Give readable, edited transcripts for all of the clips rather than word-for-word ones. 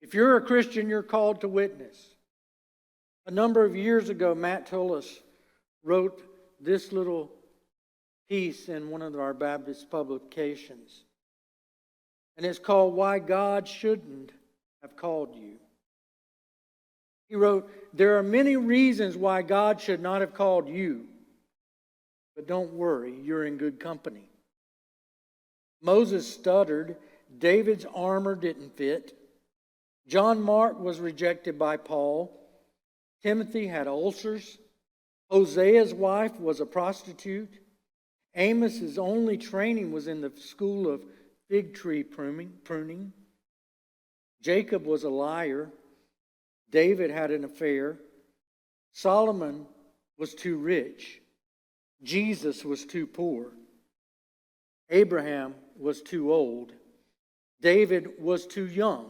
If you're a Christian, you're called to witness. A number of years ago, Matt Tollus wrote this little piece in one of our Baptist publications. And it's called Why God Shouldn't Have Called You. He wrote, there are many reasons why God should not have called you. But don't worry, you're in good company. Moses stuttered. David's armor didn't fit. John Mark was rejected by Paul. Timothy had ulcers. Hosea's wife was a prostitute. Amos's only training was in the school of fig tree pruning. Jacob was a liar. David had an affair. Solomon was too rich. Jesus was too poor. Abraham was too old. David was too young.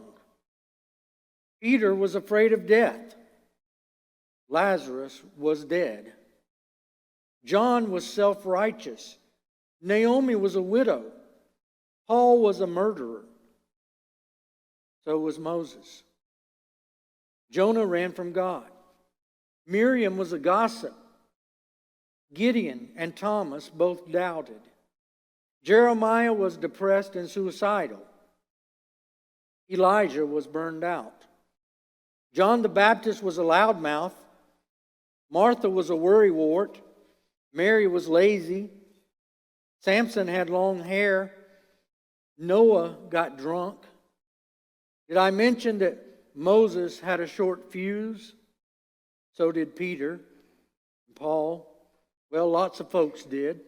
Peter was afraid of death. Lazarus was dead. John was self-righteous. Naomi was a widow. Paul was a murderer. So was Moses. Jonah ran from God. Miriam was a gossip. Gideon and Thomas both doubted. Jeremiah was depressed and suicidal. Elijah was burned out. John the Baptist was a loudmouth. Martha was a worrywart. Mary was lazy. Samson had long hair. Noah got drunk. Did I mention that Moses had a short fuse? So did Peter and Paul. Well, lots of folks did.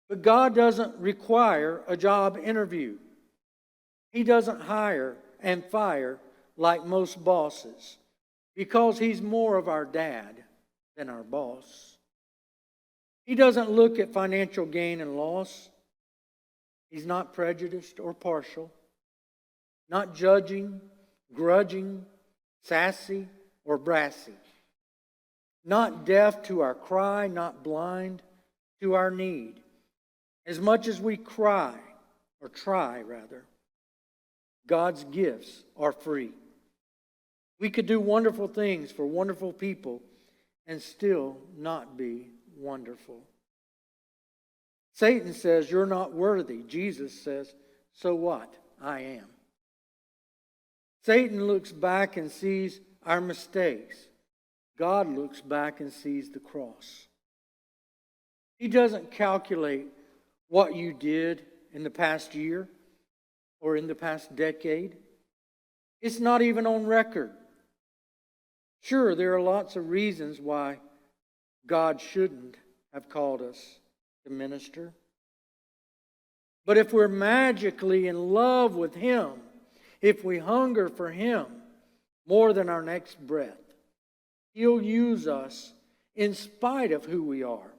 But God doesn't require a job interview. He doesn't hire and fire like most bosses because He's more of our dad than our boss. He doesn't look at financial gain and loss. He's not prejudiced or partial, not judging, grudging, sassy, or brassy. Not deaf to our cry, not blind to our need. As much as we cry, or try rather, God's gifts are free. We could do wonderful things for wonderful people and still not be wonderful. Satan says, you're not worthy. Jesus says, so what? I am. Satan looks back and sees our mistakes. God looks back and sees the cross. He doesn't calculate what you did in the past year or in the past decade. It's not even on record. Sure, there are lots of reasons why God shouldn't have called us to minister. But if we're magically in love with Him, if we hunger for Him more than our next breath, He'll use us in spite of who we are,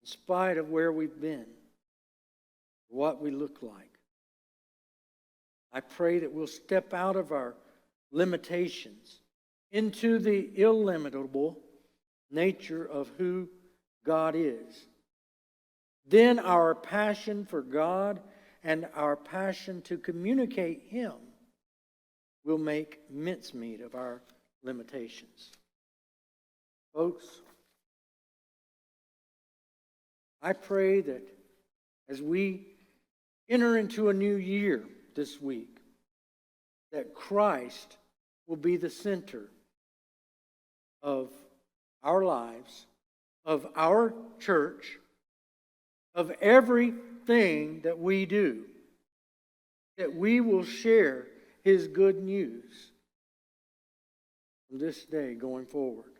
in spite of where we've been, what we look like. I pray that we'll step out of our limitations into the illimitable nature of who God is. Then our passion for God and our passion to communicate Him will make mincemeat of our limitations. Folks, I pray that as we enter into a new year this week, that Christ will be the center of our lives, of our church, of everything that we do, that we will share His good news from this day going forward.